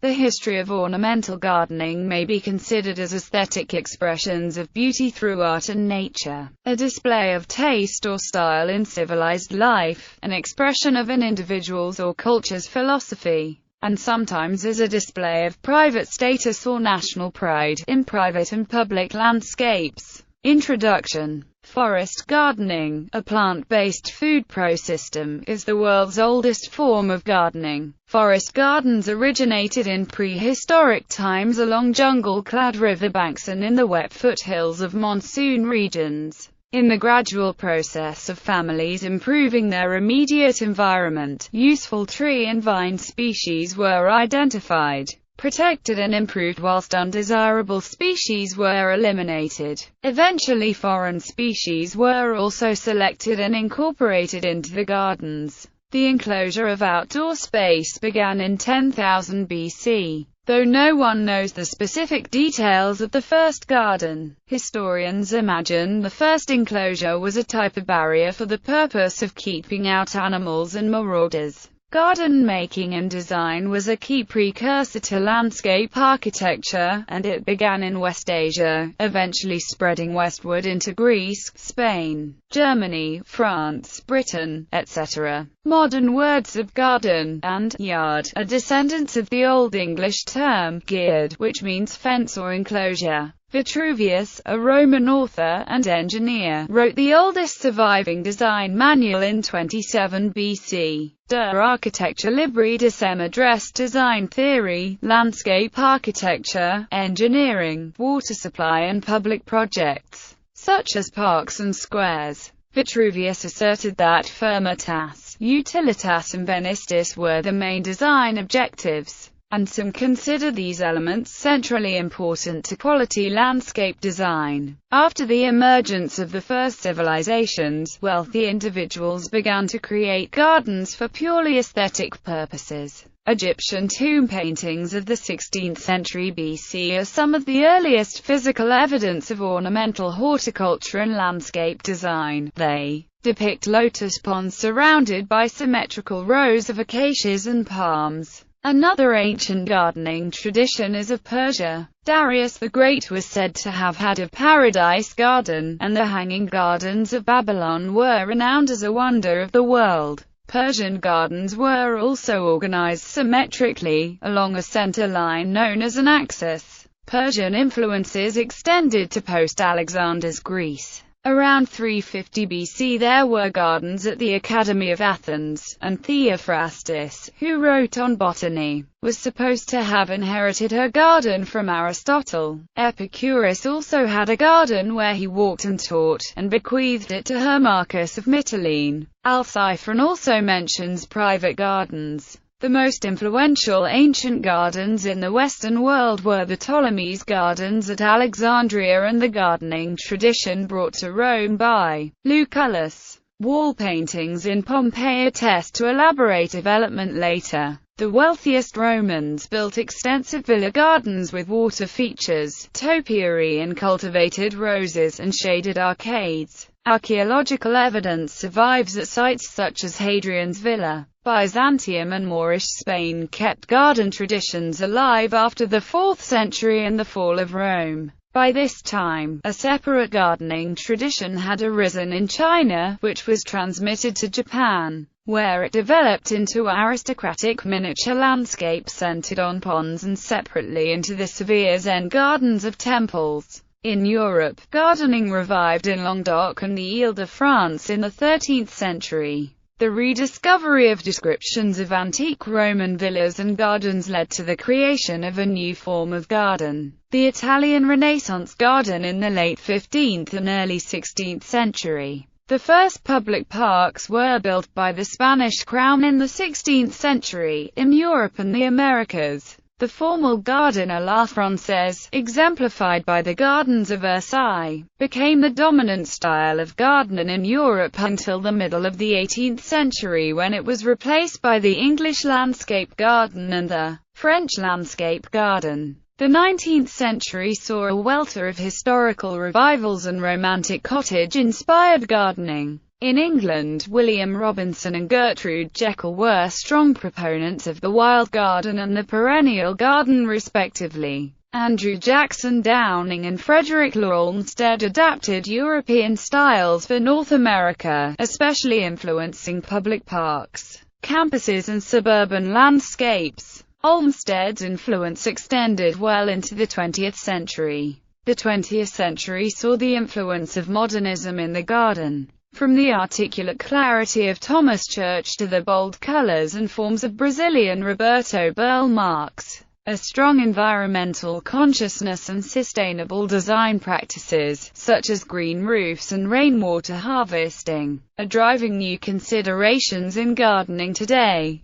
The history of ornamental gardening may be considered as aesthetic expressions of beauty through art and nature, a display of taste or style in civilized life, an expression of an individual's or culture's philosophy, and sometimes as a display of private status or national pride, in private and public landscapes. Introduction. Forest gardening, a plant-based food pro-system, is the world's oldest form of gardening. Forest gardens originated in prehistoric times along jungle-clad riverbanks and in the wet foothills of monsoon regions. In the gradual process of families improving their immediate environment, useful tree and vine species were identified, protected and improved, whilst undesirable species were eliminated. Eventually foreign species were also selected and incorporated into the gardens. The enclosure of outdoor space began in 10,000 BC. Though no one knows the specific details of the first garden, historians imagine the first enclosure was a type of barrier for the purpose of keeping out animals and marauders. Garden making and design was a key precursor to landscape architecture, and it began in West Asia, eventually spreading westward into Greece, Spain, Germany, France, Britain, etc. Modern words of garden and yard are descendants of the Old English term geared, which means fence or enclosure. Vitruvius, a Roman author and engineer, wrote the oldest surviving design manual in 27 BC. De Architecture Libri Decem addressed design theory, landscape architecture, engineering, water supply and public projects, such as parks and squares. Vitruvius asserted that firmitas, utilitas and benistis were the main design objectives, and some consider these elements centrally important to quality landscape design. After the emergence of the first civilizations, wealthy individuals began to create gardens for purely aesthetic purposes. Egyptian tomb paintings of the 16th century BC are some of the earliest physical evidence of ornamental horticulture and landscape design. They depict lotus ponds surrounded by symmetrical rows of acacias and palms. Another ancient gardening tradition is of Persia. Darius the Great was said to have had a paradise garden, and the hanging gardens of Babylon were renowned as a wonder of the world. Persian gardens were also organized symmetrically, along a center line known as an axis. Persian influences extended to post-Alexander's Greece. Around 350 BC there were gardens at the Academy of Athens, and Theophrastus, who wrote on botany, was supposed to have inherited her garden from Aristotle. Epicurus also had a garden where he walked and taught, and bequeathed it to Hermarchus of Mytilene. Alciphron also mentions private gardens. The most influential ancient gardens in the Western world were the Ptolemies' gardens at Alexandria and the gardening tradition brought to Rome by Lucullus. Wall paintings in Pompeii attest to elaborate development later. The wealthiest Romans built extensive villa gardens with water features, topiary and cultivated roses and shaded arcades. Archaeological evidence survives at sites such as Hadrian's Villa. Byzantium and Moorish Spain kept garden traditions alive after the 4th century and the fall of Rome. By this time, a separate gardening tradition had arisen in China, which was transmitted to Japan, where it developed into aristocratic miniature landscapes centered on ponds and separately into the severe Zen gardens of temples. In Europe, gardening revived in Languedoc and the Ile-de-France in the 13th century. The rediscovery of descriptions of antique Roman villas and gardens led to the creation of a new form of garden, the Italian Renaissance garden in the late 15th and early 16th century. The first public parks were built by the Spanish crown in the 16th century, in Europe and the Americas. The formal garden à la Française, exemplified by the gardens of Versailles, became the dominant style of garden in Europe until the middle of the 18th century, when it was replaced by the English landscape garden and the French landscape garden. The 19th century saw a welter of historical revivals and romantic cottage-inspired gardening. In England, William Robinson and Gertrude Jekyll were strong proponents of the wild garden and the perennial garden respectively. Andrew Jackson Downing and Frederick Law Olmsted adapted European styles for North America, especially influencing public parks, campuses and suburban landscapes. Olmsted's influence extended well into the 20th century. The 20th century saw the influence of modernism in the garden. From the articulate clarity of Thomas Church to the bold colors and forms of Brazilian Roberto Burle Marx, a strong environmental consciousness and sustainable design practices, such as green roofs and rainwater harvesting, are driving new considerations in gardening today.